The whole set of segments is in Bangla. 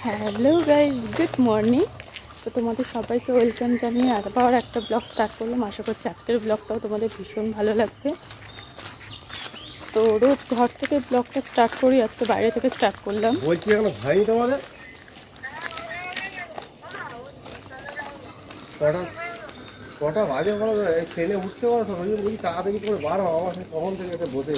Hello guys, good morning. তো তোমাদের সবাইকে ওয়েলকাম জানিয়ে আবার একটা ব্লগ স্টার্ট করলাম। আশা করছি আজকের ব্লগটাও তোমাদের ভীষণ ভালো লাগবে। তো রোজ ঘর থেকে ব্লগটা স্টার্ট করি, আজকে বাইরে থেকে স্টার্ট করলাম। বলছি এখন হয়নি তোমাদের কটা বাজে বলো, ট্রেনে উঠতে পারো তো? ওই বলছি তাড়াতাড়ি করে বার হও, আমার কখন থেকে এসে বসে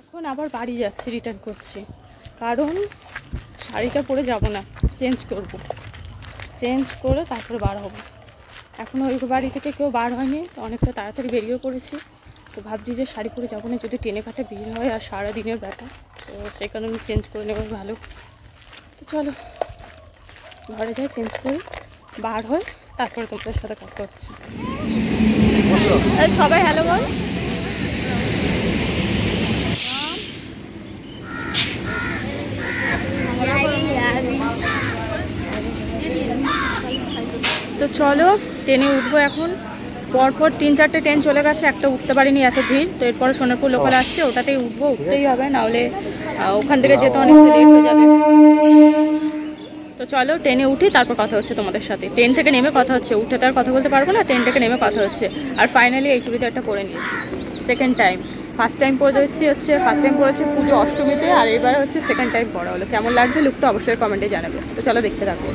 এখন আবার বাড়ি যাচ্ছি, রিটার্ন করছি, কারণ শাড়িটা পরে যাব না, চেঞ্জ করব, চেঞ্জ করে তারপরে বার হবো। এখন ওই বাড়ি থেকে কেউ বার হয়নি, তো অনেকটা তাড়াতাড়ি বেরিয়ে পড়েছি। তো ভাবছি যে শাড়ি পরে যাবো না, যদি ট্রেনে ঘাটে ভিড় হয় আর সারাদিনের ব্যাপার, তো সেই কারণে আমি চেঞ্জ করে নেবো ভালো। তো চলো ঘরে যাই, চেঞ্জ করি, বার হয়, তারপরে তোমাদের সাথে কথা হচ্ছে। সবাই হ্যালো বল। তো চলো ট্রেনে উঠবো এখন। পরপর 3-4টে ট্রেন চলে গেছে, একটা উঠতে পারিনি, এত ভিড়। তো এরপরে সোনারপুর লোকাল আসছে, ওটাতেই উঠবো, উঠতেই হবে, নাহলে ওখান থেকে যেতে অনেক লেট হয়ে যাবে। তো চলো ট্রেনে উঠি, তারপর কথা হচ্ছে তোমাদের সাথে। ট্রেন থেকে নেমে কথা হচ্ছে, উঠে তো আর কথা বলতে পারবো না, ট্রেন থেকে নেমে কথা হচ্ছে। আর ফাইনালি এই চুড়িদারটা পরে নিয়েছি, সেকেন্ড টাইম। ফার্স্ট টাইম পরেছি ফার্স্ট টাইম পরেছি পুজো অষ্টমীতে, আর এবার হচ্ছে সেকেন্ড টাইম পরা হলো। কেমন লাগছে লুকটা অবশ্যই কমেন্টে জানাবে। তো চলো দেখতে থাকবো।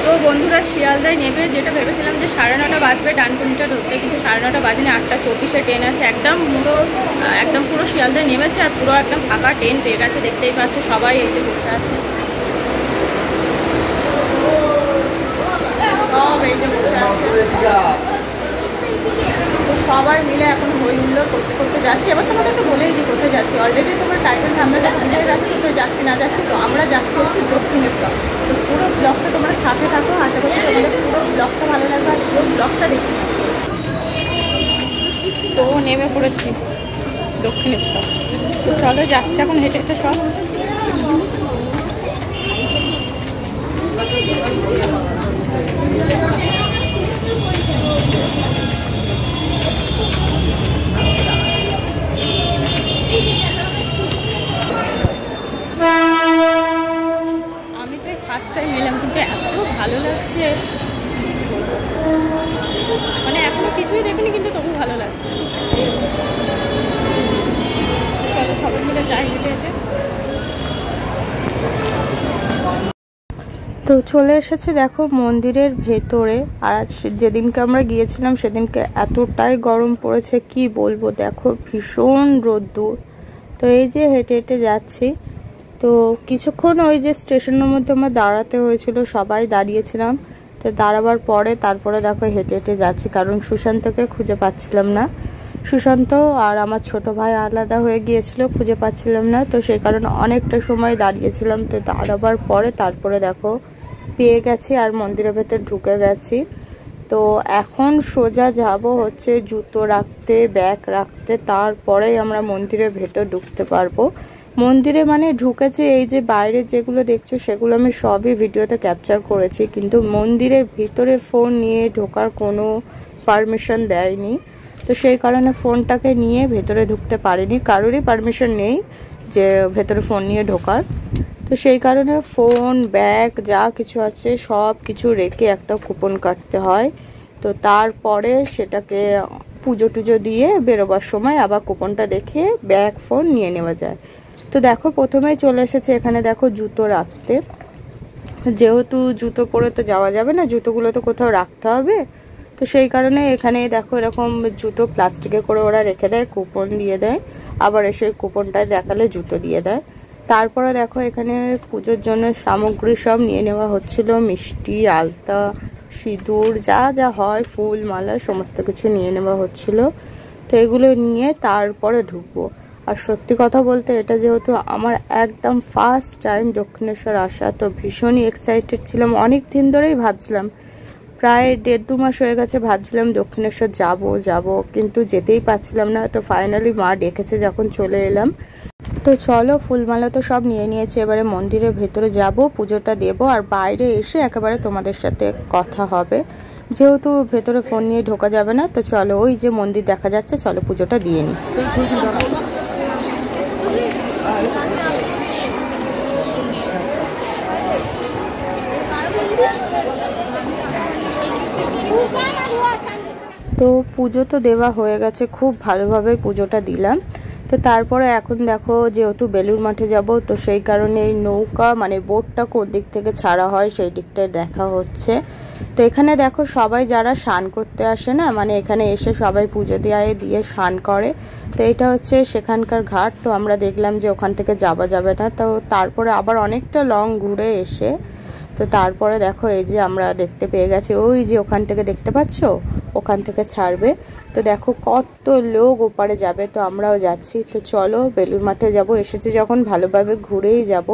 তো বন্ধুরা, শিয়ালদায় নেবে যেটা ভেবেছিলাম যে 9:30 বাজবে ডানকুনিটা ধরতে, কিন্তু 9:30 বাজেনি, 8:24-এ ট্রেন আছে। একদম পুরো শিয়ালদায় নেমেছে, আর পুরো একদম ফাঁকা ট্রেন পেয়ে গেছে, দেখতেই পাচ্ছ সবাই এই যে বসে আছে, সব এই যে বসে আছে। তো সবাই মিলে এখন হই হুল্লোড় করতে করতে যাচ্ছি। এবার তোমাদেরকে বলেই দিই কোথায় যাচ্ছি, অলরেডি তোমার টাইটেল আমরা বুঝে গেছি কোথায় যাচ্ছি না যাচ্ছি। তো আমরা যাচ্ছি হচ্ছে দক্ষিণেশ্বর। তো পুরো ব্লগটা তোমরা সাথে থাকো, আশা করছি তোমাদের পুরো ব্লগটা ভালো লাগবে, আর পুরো ব্লগটা দেখি। তো নেমে পড়েছি দক্ষিণেশ্বর। তো চলো যাচ্ছি এখন হেঁটে হেঁটে সব। আমি তো ফার্স্ট টাইম এলাম, কিন্তু এত ভালো লাগছে, মানে এখনো কিছুই দেখিনি, কিন্তু তবু ভালো লাগছে। চলো সবাই মিলে যাই হেঁটে হেঁটে। তো চলে এসেছি দেখো মন্দিরের ভেতরে। আর আজ যেদিনকে আমরা গিয়েছিলাম সেদিনকে এতটাই গরম পড়েছে কি বলবো, দেখো ভীষণ রোদ্দুর। তো এই যে হেঁটে হেঁটে যাচ্ছি। তো কিছুক্ষণ ওই যে স্টেশনের মধ্যে আমার দাঁড়াতে হয়েছিল, সবাই দাঁড়িয়েছিলাম। তো দাঁড়াবার পরে তারপরে দেখো হেঁটে হেঁটে যাচ্ছি, কারণ সুশান্তকে খুঁজে পাচ্ছিলাম না। সুশান্ত আর আমার ছোট ভাই আলাদা হয়ে গিয়েছিল, খুঁজে পাচ্ছিলাম না। তো সেই কারণে অনেকটা সময় দাঁড়িয়েছিলাম। তো দাঁড়াবার পরে তারপরে দেখো পেয়ে গেছি, আর মন্দিরের ভেতর ঢুকে গেছি। তো এখন সোজা যাব হচ্ছে জুতো রাখতে, ব্যাগ রাখতে, তারপরেই আমরা মন্দিরের ভেতর ঢুকতে পারবো। মন্দিরে মানে ঢুকেছে, এই যে বাইরে যেগুলো দেখছো সেগুলো আমি সবই ভিডিওতে ক্যাপচার করেছি, কিন্তু মন্দিরের ভিতরে ফোন নিয়ে ঢোকার কোনো পারমিশন দেয়নি। তো সেই কারণে ফোনটাকে নিয়ে ভেতরে ঢুকতে পারিনি, কারোরই পারমিশন নেই যে ভেতরে ফোন নিয়ে ঢোকার। তো সেই কারণে ফোন, ব্যাগ যা কিছু আছে সব কিছু রেখে একটা কুপন কাটতে হয়। তো তারপরে সেটাকে পুজো টুজো দিয়ে বেরোবার সময় আবার কুপনটা দেখে ব্যাগ ফোন নিয়ে নেওয়া যায়। তো দেখো প্রথমেই চলে এসেছে এখানে দেখো জুতো রাখতে। যেহেতু জুতো পরে তো যাওয়া যাবে না, জুতোগুলো তো কোথাও রাখতে হবে। তো সেই কারণে এখানে দেখো এরকম জুতো প্লাস্টিকে করে ওরা রেখে দেয়, কুপন দিয়ে দেয়, আবার এসে কুপনটায় দেখালে জুতো দিয়ে দেয়। তারপরে দেখো এখানে পুজোর জন্য সামগ্রী সব নিয়ে নেওয়া হচ্ছিল, মিষ্টি, আলতা, সিঁদুর, যা যা হয়, ফুল, মালা, সমস্ত কিছু নিয়ে নেওয়া হচ্ছিল। তো এগুলো নিয়ে তারপরে ঢুকবো। আর সত্যি কথা বলতে এটা যেহেতু আমার একদম ফার্স্ট টাইম দক্ষিণেশ্বর আসা, তো ভীষণই এক্সাইটেড ছিলাম। অনেক দিন ধরেই ভাবছিলাম, প্রায় 1.5-2 মাস হয়ে গেছে ভাবছিলাম দক্ষিণেশ্বর যাব কিন্তু যেতেই পারছিলাম না। তো ফাইনালি মা ডেকেছে যখন চলে এলাম। তো চলো, ফুলমালা তো সব নিয়ে নিয়েছি, এবারে মন্দিরের ভেতরে যাব, পুজোটা দেব, আর বাইরে এসে একেবারে তোমাদের সাথে কথা হবে, যেহেতু ভেতরে ফোন নিয়ে ঢোকা যাবে না। তো চলো, ওই যে মন্দির দেখা যাচ্ছে, চলো পুজোটা দিয়ে নিই। তো পুজো তো দেওয়া হয়ে গেছে, খুব ভালোভাবে পুজোটা দিলাম। তো তারপরে এখন দেখো, যেহেতু বেলুর মাঠে যাব, তো সেই কারণে এই নৌকা মানে বোটটা কোন দিক থেকে ছাড়া হয় সেই দিকটায় দেখা হচ্ছে। তো এখানে দেখো সবাই যারা স্নান করতে আসে না, মানে এখানে এসে সবাই পুজো দিয়ে স্নান করে। তো এটা হচ্ছে সেখানকার ঘাট। তো আমরা দেখলাম যে ওখান থেকে যাওয়া যাবে না, তো তারপরে আবার অনেকটা লং ঘুরে এসে তো তারপরে দেখো এই যে আমরা দেখতে পেয়ে গেছি, ওই যে ওখান থেকে দেখতে পাচ্ছ, ওখান থেকে ছাড়বে। তো দেখো কত লোক ওপারে যাবে, তো আমরাও যাচ্ছি। তো চলো বেলুর মাঠে যাব, এসেছি যখন ভালোভাবে ঘুরেই যাব।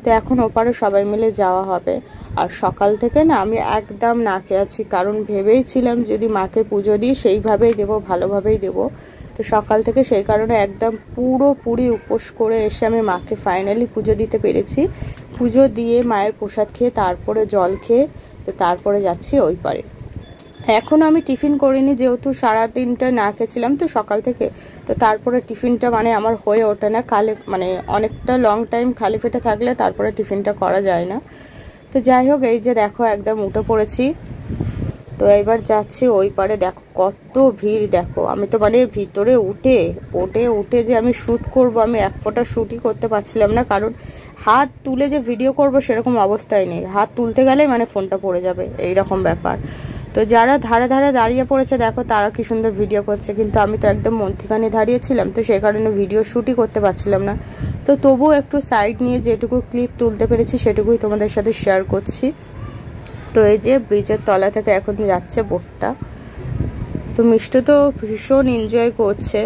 তো এখন ওপারে সবাই মিলে যাওয়া হবে। আর সকাল থেকে না আমি একদম না খেয়ে আছি, কারণ ভেবেইছিলাম যদি মাকে পুজো দিই সেইভাবেই দেবো, ভালোভাবেই দেবো। তো সকাল থেকে সেই কারণে একদম পুরোপুরি উপোস করে এসে আমি মাকে ফাইনালি পুজো দিতে পেরেছি। পুজো দিয়ে মায়ের প্রসাদ খেয়ে তারপরে জল খেয়ে তো তারপরে যাচ্ছি ওই পারে। এখন আমি টিফিন করিনি, যেহেতু সারাদিনটা না খেয়েছিলাম তো সকাল থেকে। তো তারপরে টিফিনটা মানে আমার হয়ে ওঠে না, খালি মানে অনেকটা লং টাইম খালি পেটে থাকলে তারপরে টিফিনটা করা যায় না। তো যাই হোক, এই যে দেখো একদম উঠে পড়েছি। তো এবার যাচ্ছি ওই পারে, দেখো কত ভিড়। দেখো আমি তো মানে ভিতরে উঠে যে আমি শ্যুট করব, আমি এক ফোঁটা শ্যুটই করতে পারছিলাম না, কারণ হাত তুলে যে ভিডিও করব সেরকম অবস্থায় নেই। হাত তুলতে গেলে মানে ফোনটা পড়ে যাবে, এইরকম ব্যাপার। তো যারা ধারে ধারে দাঁড়িয়ে পড়েছে দেখো, তারা কি সুন্দর ভিডিও করছে, কিন্তু আমি তো একদম মধ্যখানে দাঁড়িয়েছিলাম, তো সেই কারণে ভিডিও শ্যুটই করতে পারছিলাম না। তো তবুও একটু সাইড নিয়ে যেটুকু ক্লিপ তুলতে পেরেছি সেটুকুই তোমাদের সাথে শেয়ার করছি। তো এই যে ব্রিজের তলা থেকে এখন যাচ্ছে বোটটা। তো মিষ্টু তো ভীষণ এনজয় করছে,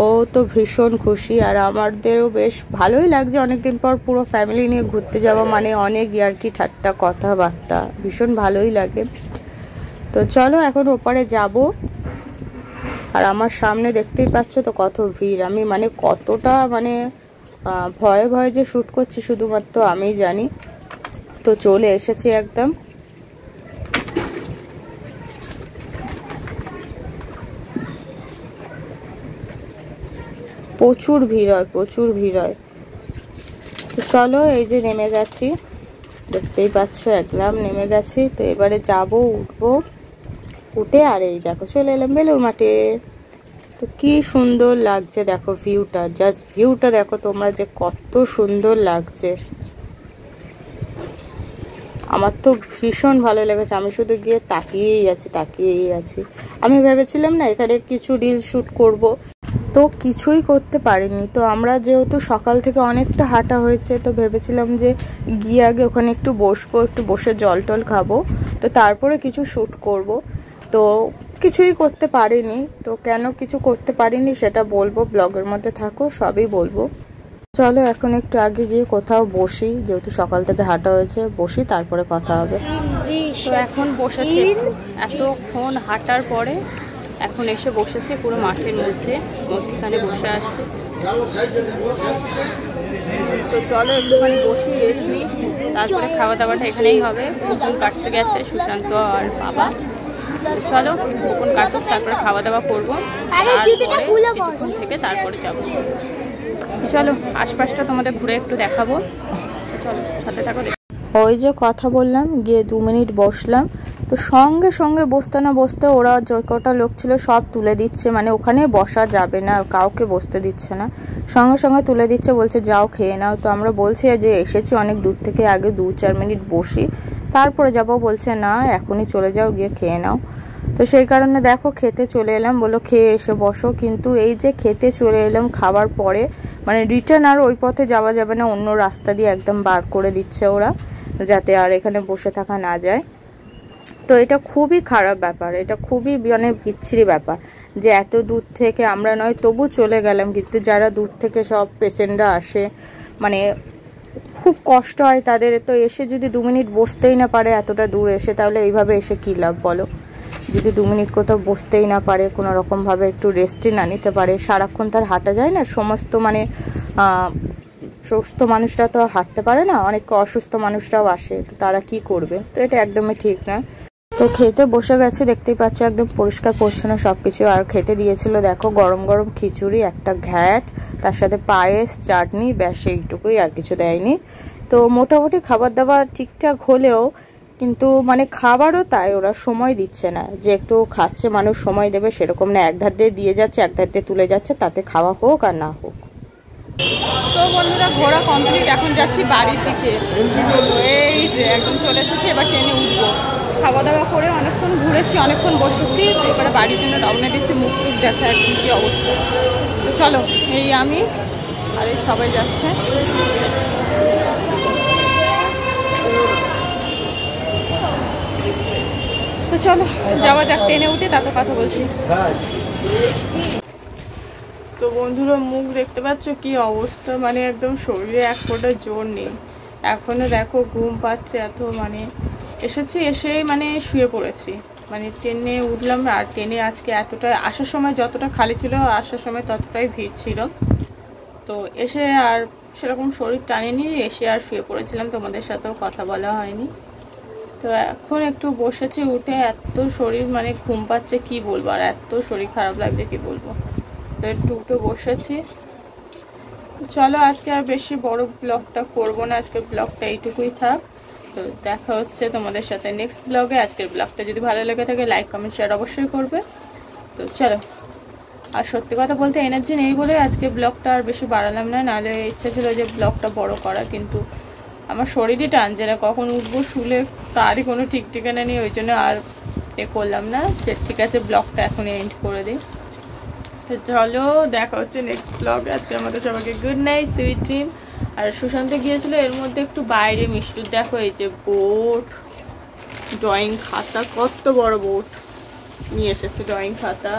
ও তো ভীষণ খুশি, আর আমাদেরও বেশ ভালোই লাগছে অনেকদিন পর পুরো ফ্যামিলি নিয়ে ঘুরতে যাওয়া, মানে অনেক ইয়ার্কি ঠাট্টা কথাবার্তা, ভীষণ ভালোই লাগে। তো চলো এখন ওপারে যাব। আর আমার সামনে দেখতেই পাচ্ছ তো কত ভিড়, আমি মানে কতটা মানে ভয়ে ভয়ে যে শ্যুট করছি শুধুমাত্র আমিই জানি। তো চলে এসেছি একদম। প্রচুর ভিড় হয়। তো চলো এই যে নেমে গেছি, দেখতেই পাচ্ছ একদম নেমে গেছি। তো এবারে উঠবো, উঠে আর এই দেখো চলে এলাম বেলুর মাঠে। তো কি সুন্দর লাগছে দেখো ভিউটা, জাস্ট ভিউটা দেখো তোমরা যে কত সুন্দর লাগছে। আমার তো ভীষণ ভালো লেগেছে, আমি শুধু গিয়ে তাকিয়েই আছি। আমি ভেবেছিলাম না এখানে কিছু রিল শুট করব, তো কিছুই করতে পারিনি। তো আমরা যেহেতু সকাল থেকে অনেকটা হাঁটা হয়েছে, তো ভেবেছিলাম যে গিয়ে আগে ওখানে একটু বসবো, একটু বসে জল টল খাবো, তো তারপরে কিছু শ্যুট করব। তো কিছুই করতে পারিনি। তো কেন কিছু করতে পারিনি সেটা বলবো, ব্লগের মধ্যে থাকো, সবই বলবো। চলো এখন একটু আগে গিয়ে কোথাও বসি, যেহেতু সকাল থেকে হাঁটা হয়েছে, বসি তারপরে কথা হবে। তো এখন বসেছি, এতক্ষণ হাঁটার পরে এখন এসে বসেছে পুরো মাঠের মধ্যখানে বসে আছে। তো চলো একটুখানি বসি, রেস্ট নিই, তারপরে খাওয়া দাওয়াটা এখানেই হবে। কুকুন কাটতে গেছে সুশান্ত আর বাবা। চলো কুকুন কাটুক, তারপরে খাওয়া দাওয়া করবো, তারপরে কিছুক্ষণ থেকে তারপরে যাবো। চলো আশপাশটা তোমাদের ঘুরে একটু দেখাবো, চলো সাথে থাকো। ওই যে কথা বললাম, গিয়ে 2 মিনিট বসলাম। তো সঙ্গে সঙ্গে বসতে না বসতে ওরা যে কটা লোক ছিল সব তুলে দিচ্ছে, মানে ওখানে বসা যাবে না, কাউকে বসতে দিচ্ছে না, সঙ্গে সঙ্গে তুলে দিচ্ছে, বলছে যাও খেয়ে নাও। তো আমরা বলছি যে এসেছি অনেক দূর থেকে, আগে 2-4 মিনিট বসি তারপরে যাব, বলছে না এখনই চলে যাও, গিয়ে খেয়ে নাও। তো সেই কারণে দেখো খেতে চলে এলাম, বললো খেয়ে এসে বসো। কিন্তু এই যে খেতে চলে এলাম, খাবার পরে মানে রিটার্ন আর ওই পথে যাওয়া যাবে না, অন্য রাস্তা দিয়ে একদম বার করে দিচ্ছে ওরা, যাতে আর এখানে বসে থাকা না যায়। তো এটা খুবই খারাপ ব্যাপার, এটা খুবই মানে বিচ্ছিরি ব্যাপার, যে এত দূর থেকে আমরা নয় তবু চলে গেলাম, কিন্তু যারা দূর থেকে সব পেশেন্টরা আসে, মানে খুব কষ্ট হয় তাদের। তো এসে যদি 2 মিনিট বসতেই না পারে এতটা দূর এসে, তাহলে এইভাবে এসে কী লাভ বলো? যদি 2 মিনিট কোথাও বসতেই না পারে, কোনো রকমভাবে একটু রেস্টই না নিতে পারে, সারাক্ষণ তার হাঁটা যায় না। সমস্ত মানে সুস্থ মানুষরা তো হাঁটতে পারে না, অনেক অসুস্থ মানুষরাও আসে, তো তারা কি করবে? তো এটা একদমই ঠিক না। তো খেতে বসে গেছে, দেখতেই পাচ্ছ একদম পরিষ্কার পরিচ্ছন্ন সব কিছু। আর খেতে দিয়েছিল দেখো গরম গরম খিচুড়ি, একটা ঘ্যাট, তার সাথে পায়েস, চাটনি, ব্যাস এইটুকুই, আর কিছু দেয়নি। তো মোটামুটি খাবার দাবার ঠিকঠাক হলেও কিন্তু মানে খাবারও তাই ওরা সময় দিচ্ছে না, যে একটু খাচ্ছে মানুষ সময় দেবে সেরকম না। এক ধার দিয়ে দিয়ে যাচ্ছে, এক ধার দিয়ে তুলে যাচ্ছে, তাতে খাওয়া হোক আর না হোক। তো বন্ধুরা ঘোরা কমপ্লিট, এখন যাচ্ছি বাড়ির দিকে। এই যে একদম চলে এসেছি, এবার ট্রেনে উঠবো। খাওয়া দাওয়া করে অনেকক্ষণ ঘুরেছি, অনেকক্ষণ বসেছি, তো এবারে বাড়ির জন্য রওনা দিচ্ছি। মুখ টুক দেখা একদম কী অবস্থা। তো চলো, এই আমি আর এই সবাই যাচ্ছে। তো চলো যাওয়া যাক, ট্রেনে উঠে তারপর কথা বলছি। তো বন্ধুরা মুখ দেখতে পাচ্ছ কি অবস্থা, মানে একদম শরীরে এক ফোঁটা জোর নেই। এখনো দেখো ঘুম পাচ্ছে এত, মানে এসেছি এসেই মানে শুয়ে পড়েছি। মানে ট্রেনে উঠলাম, আর ট্রেনে আজকে এতটা, আসার সময় যতটা খালি ছিল আসার সময় ততটাই ভিড় ছিল। তো এসে আর সেরকম শরীর টানেনি, এসে আর শুয়ে পড়েছিলাম, তোমাদের সাথেও কথা বলা হয়নি। তো এখন একটু বসেছি, উঠে এত শরীর মানে ঘুম পাচ্ছে কি বলবো, আর এত শরীর খারাপ লাগছে কি বলবো। তো একটু উঠে বসেছি। চলো আজকে আর বেশি বড় ব্লগটা করব না, আজকের ব্লগটা এইটুকুই থাক। তো দেখা হচ্ছে তোমাদের সাথে নেক্সট ব্লগে। আজকের ব্লগটা যদি ভালো লেগে থাকে লাইক কমেন্ট শেয়ার অবশ্যই করবে। তো চলো, আর সত্যি কথা বলতে এনার্জি নেই বলে আজকে ব্লগটা আর বেশি বাড়ালাম না, নাহলে ইচ্ছা ছিল যে ব্লগটা বড় করা, কিন্তু আমার শরীরই টানছে না, কখন উঠবো শুলে তারই কোনো ঠিক ঠিকানা নেই, ওই জন্য আর করলাম না। যে ঠিক আছে ব্লগটা এখন এন্ড করে দিই। তো চলো দেখা হচ্ছে নেক্সট ব্লগে। আজকের মতো সবাইকে গুড নাইট, সুইট ড্রিম। আর সুশান্ত গিয়েছিল এর মধ্যে একটু বাইরে মিষ্টুর, দেখো এই যে বোর্ড, ড্রয়িং খাতা, কত বড় বোর্ড নিয়ে এসেছে, ড্রয়িং খাতা।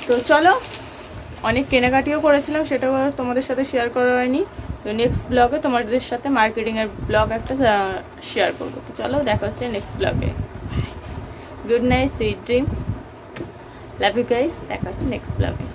তো চলো, অনেক কেনাকাটিও করেছিলাম, সেটাও তোমাদের সাথে শেয়ার করা হয়নি। তো নেক্সট ব্লগে তোমাদের সাথে মার্কেটিংয়ের ব্লগ একটা শেয়ার করবো। তো চলো দেখা হচ্ছে নেক্সট ব্লগে। Good night, sweet dream, love you guys, দেখা হচ্ছে নেক্সট ব্লগে।